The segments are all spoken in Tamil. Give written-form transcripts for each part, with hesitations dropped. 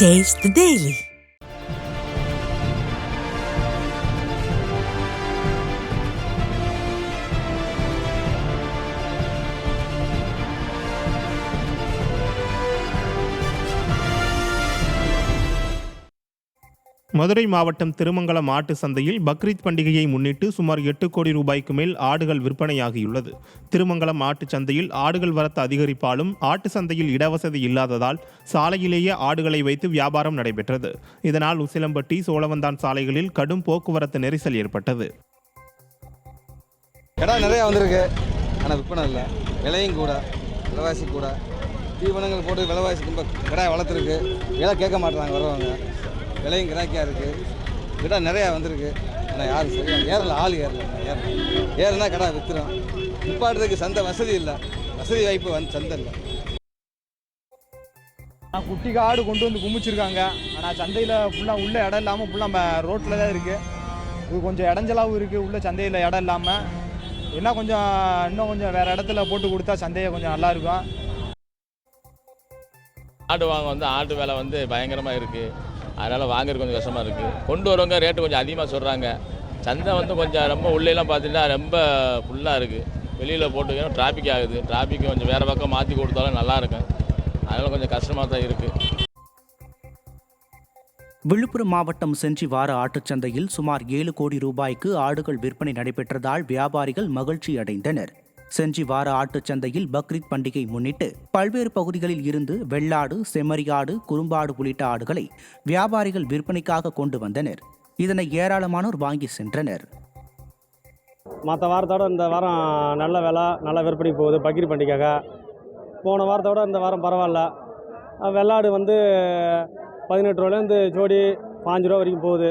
Taste the Daily. மதுரை மாவட்டம் திருமங்கலம் மாட்டு சந்தையில் பக்ரீத் பண்டிகையை முன்னிட்டு சுமார் 8 கோடி ரூபாய்க்கு மேல் ஆடுகள் விற்பனையாகியுள்ளது. திருமங்கலம் மாட்டு சந்தையில் ஆடுகள் வரத்து அதிகரிப்பாலும் ஆட்டு சந்தையில் இடவசதி இல்லாததால் சாலையிலேயே ஆடுகளை வைத்து வியாபாரம் நடைபெற்றது. இதனால் உசிலம்பட்டி, சோழவந்தான் சாலைகளில் கடும் போக்குவரத்து நெரிசல் ஏற்பட்டது. கடை நிறையா வந்திருக்கு, ஆனால் விற்பனை இல்லை. விலையும் கூட, விலைவாசி கூட. தீவனங்கள் போட்டு விலைவாசி ரொம்ப கடை வளர்த்துருக்கு. விலை கேட்க மாட்டுறாங்க வரவங்க. விலையும் கிராக்கியாக இருக்குது. கடை நிறையா வந்திருக்கு, ஆனால் யாரும் சரியாக ஏறல. ஆள் ஏறுனா கடை விற்றுரும். நிப்பாட்டுறதுக்கு சந்தை வசதி இல்லை, வசதி வாய்ப்பு சந்தை இல்லை. குட்டி காடு கொண்டு வந்து குமிச்சிருக்காங்க. ஆனால் சந்தையில் ஃபுல்லாக உள்ள இடம் இல்லாமல் ஃபுல்லாக ரோட்டில் தான் இருக்குது. இது கொஞ்சம் இடைஞ்சலாகவும் இருக்குது. உள்ள சந்தையில் இடம் இல்லாமல் இன்னும் கொஞ்சம் வேறு இடத்துல போட்டு கொடுத்தா சந்தையை கொஞ்சம் நல்லாயிருக்கும். ஆடு வாங்க ஆட்டு விலை பயங்கரமாக இருக்குது. அதனால் வாங்குறது கொஞ்சம் கஷ்டமாக இருக்குது. கொண்டு வரவங்க ரேட்டு கொஞ்சம் அதிகமாக சொல்கிறாங்க. சந்தை கொஞ்சம் ரொம்ப உள்ளேலாம் பார்த்தீங்கன்னா ரொம்ப ஃபுல்லாக இருக்குது. வெளியில் போட்டுக்கணும், டிராஃபிக் ஆகுது. டிராஃபிக் கொஞ்சம் வேறு பக்கம் மாற்றி கொடுத்தாலும் நல்லாயிருக்கும். அதனால் கொஞ்சம் கஷ்டமாக தான் இருக்குது. விழுப்புரம் மாவட்டம் செஞ்சி வார ஆட்டுச்சந்தையில் சுமார் 7 கோடி ரூபாய்க்கு ஆடுகள் விற்பனை நடைபெற்றதால் வியாபாரிகள் மகிழ்ச்சி அடைந்தனர். செஞ்சி வார ஆட்டுச்சந்தையில் பக்ரீத் பண்டிகை முன்னிட்டு பல்வேறு பகுதிகளில் இருந்து வெள்ளாடு, செம்மறியாடு, குறும்பாடு உள்ளிட்ட ஆடுகளை வியாபாரிகள் விற்பனைக்காக கொண்டு வந்தனர். இதனை ஏராளமானோர் வாங்கி சென்றனர். மற்ற வாரத்தோட இந்த வாரம் நல்ல விலை, நல்ல விற்பனை போகுது. பக்ரீத் பண்டிகைக்காக போன வாரத்தோட இந்த வாரம் பரவாயில்ல. வெள்ளாடு 18 ரூபாலேருந்து ஜோடி 5 ரூபா வரைக்கும் போகுது.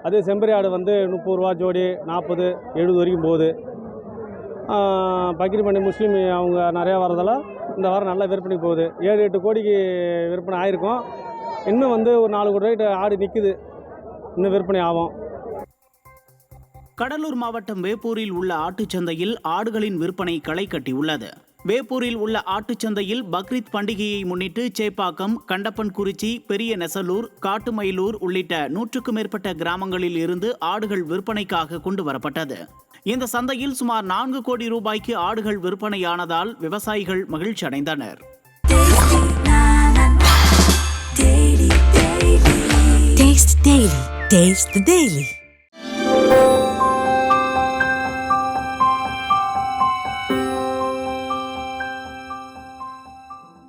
அதே செம்பரி ஆடு 30 ரூபா ஜோடி, 40, 70 வரைக்கும் போகுது. பக்ரீத் பண்டிகை முஸ்லீம் அவங்க நிறையா வரதால் இந்த வாரம் நல்லா விற்பனை போகுது. 7-8 கோடிக்கு விற்பனை ஆகிருக்கும். இன்னும் ஒரு 4 கோடி ரூபாய்க்கு ஆடு நிற்குது. இன்னும் விற்பனை ஆகும். கடலூர் மாவட்டம் வேப்பூரில் உள்ள ஆட்டுச்சந்தையில் ஆடுகளின் விற்பனை களை கட்டியுள்ளது. வேப்பூரில் உள்ள ஆட்டுச்சந்தையில் பக்ரீத் பண்டிகையை முன்னிட்டு சேப்பாக்கம், கண்டப்பன்குறிச்சி, பெரிய நெசலூர், காட்டுமயிலூர் உள்ளிட்ட 100க்கும் மேற்பட்ட கிராமங்களில் இருந்து ஆடுகள் விற்பனைக்காக கொண்டு வரப்பட்டது. இந்த சந்தையில் சுமார் 4 கோடி ரூபாய்க்கு ஆடுகள் விற்பனையானதால் விவசாயிகள் மகிழ்ச்சி அடைந்தனர். Taste the Daily.